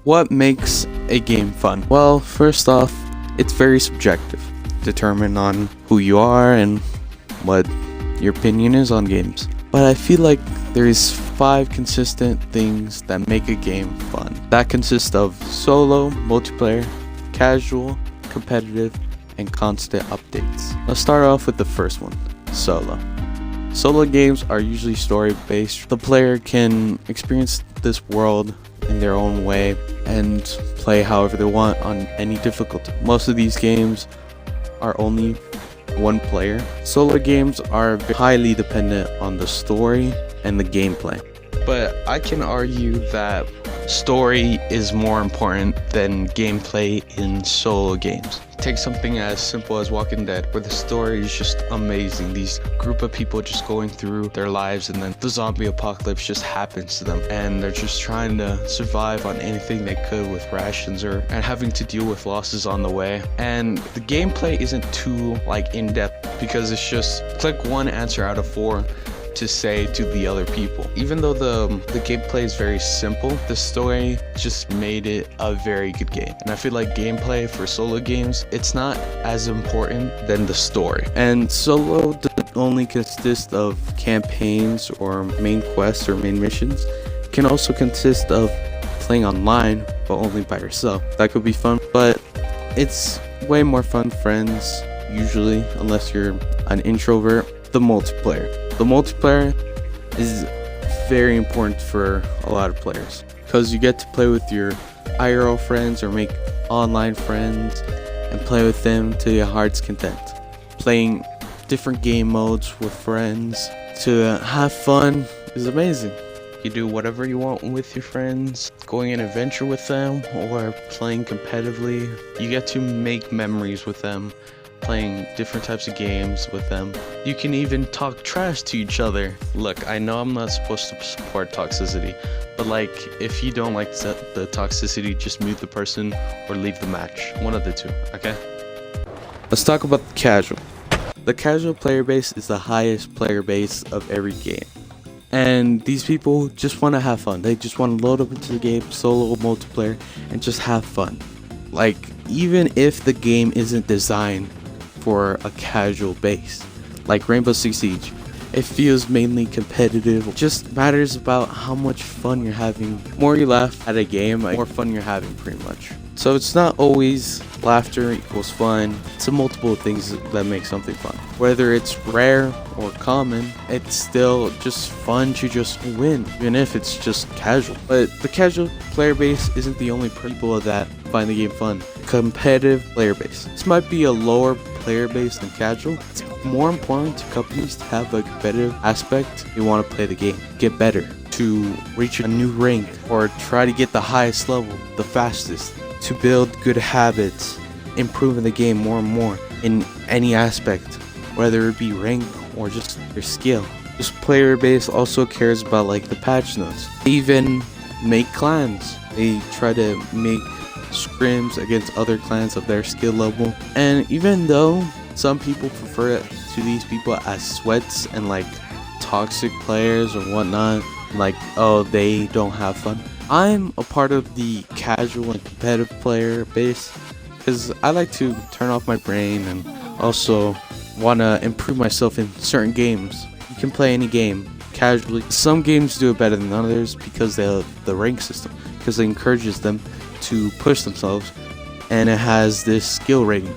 What makes a game fun? Well, first off, it's very subjective, determined on who you are and what your opinion is on games. But I feel like there's 5 consistent things that make a game fun. That consists of solo, multiplayer, casual, competitive, and constant updates. Let's start off with the first one, solo. Solo games are usually story-based. The player can experience this world in their own way and play however they want on any difficulty. Most of these games are only one player. Solo games are highly dependent on the story and the gameplay. But I can argue that story is more important than gameplay in solo games. Take something as simple as Walking Dead, where the story is just amazing. These group of people just going through their lives, and then the zombie apocalypse just happens to them, and they're just trying to survive on anything they could with rations and having to deal with losses on the way. And the gameplay isn't too in-depth, because it's just click 1 answer out of 4 to say to the other people. Even though the gameplay is very simple, the story just made it a very good game. And I feel like gameplay for solo games, it's not as important than the story. And solo doesn't only consist of campaigns or main quests or main missions. It can also consist of playing online, but only by yourself. That could be fun, but it's way more fun friends, usually, unless you're an introvert. The multiplayer. The multiplayer is very important for a lot of players because you get to play with your IRL friends or make online friends and play with them to your heart's content. Playing different game modes with friends to have fun is amazing. You do whatever you want with your friends, going on an adventure with them or playing competitively. You get to make memories with them, playing different types of games with them. You can even talk trash to each other. Look, I know I'm not supposed to support toxicity, but if you don't like the toxicity, just mute the person or leave the match. One of the two, okay? Let's talk about the casual. The casual player base is the highest player base of every game. And these people just want to have fun. They just want to load up into the game, solo, multiplayer, and just have fun. Even if the game isn't designed for a casual base, like Rainbow Six Siege, it feels mainly competitive. It just matters about how much fun you're having. The more you laugh at a game, the more fun you're having, pretty much. So it's not always laughter equals fun. It's multiple things that make something fun. Whether it's rare or common, it's still just fun to just win, even if it's just casual. But the casual player base isn't the only people that find the game fun. Competitive player base. This might be a lower player base than casual. It's more important to companies to have a competitive aspect. You want to play the game, get better, to reach a new rank, or try to get the highest level, the fastest, to build good habits, improving the game more and more in any aspect, whether it be rank or just your skill. This player base also cares about the patch notes. They even make clans. They try to make scrims against other clans of their skill level. And even though some people prefer to these people as sweats and toxic players or whatnot, oh, they don't have fun, I'm a part of the casual and competitive player base because I like to turn off my brain and also want to improve myself in certain games. You can play any game casually. Some games do it better than others because they have the rank system, because it encourages them to push themselves, and it has this skill rating.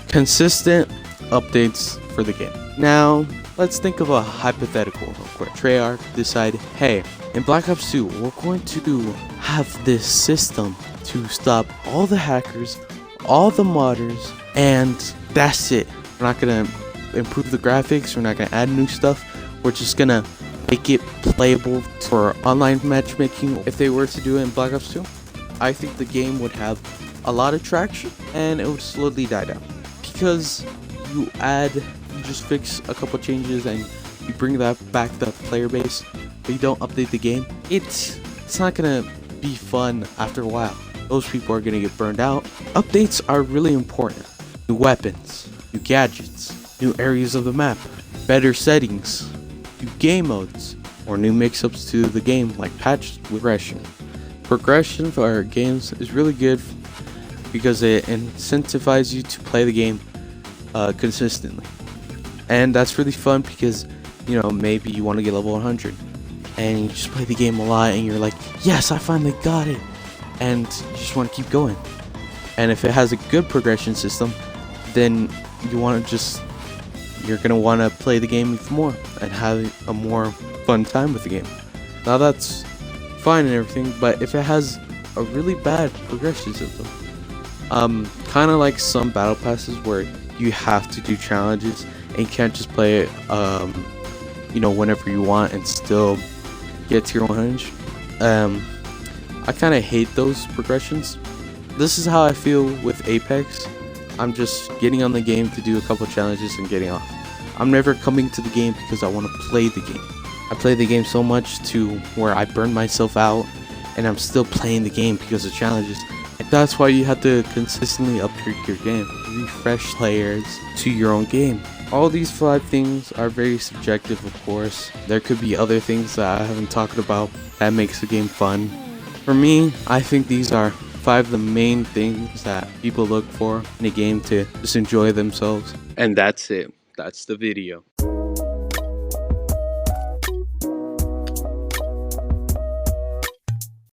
Consistent updates for the game. Now, let's think of a hypothetical real quick. Treyarch decide, hey, in Black Ops 2, we're going to have this system to stop all the hackers, all the modders, and that's it. We're not going to improve the graphics, we're not going to add new stuff, we're just going to make it playable for online matchmaking. If they were to do it in Black Ops 2, I think the game would have a lot of traction and it would slowly die down. Because you just fix a couple changes and you bring that back the player base, but you don't update the game, it's not gonna be fun after a while. Those people are gonna get burned out. Updates are really important. New weapons, new gadgets, new areas of the map, better settings, new game modes, or new mix-ups to the game like patch regression. Progression for games is really good because it incentivizes you to play the game consistently. And that's really fun because, maybe you want to get level 100 and you just play the game a lot and you're like, yes, I finally got it. And you just want to keep going. And if it has a good progression system, then you're going to want to play the game even more and have a more fun time with the game. Now that's fine and everything, but if it has a really bad progression system, kind of like some battle passes where you have to do challenges and you can't just play it, whenever you want and still get tier 100. I kind of hate those progressions. This is how I feel with Apex. I'm just getting on the game to do a couple challenges and getting off. I'm never coming to the game because I want to play the game. I play the game so much to where I burn myself out and I'm still playing the game because of challenges. And that's why you have to consistently upgrade your game. Refresh players to your own game. All these 5 things are very subjective, of course. There could be other things that I haven't talked about that makes the game fun. For me, I think these are 5 of the main things that people look for in a game to just enjoy themselves. And that's it. That's the video.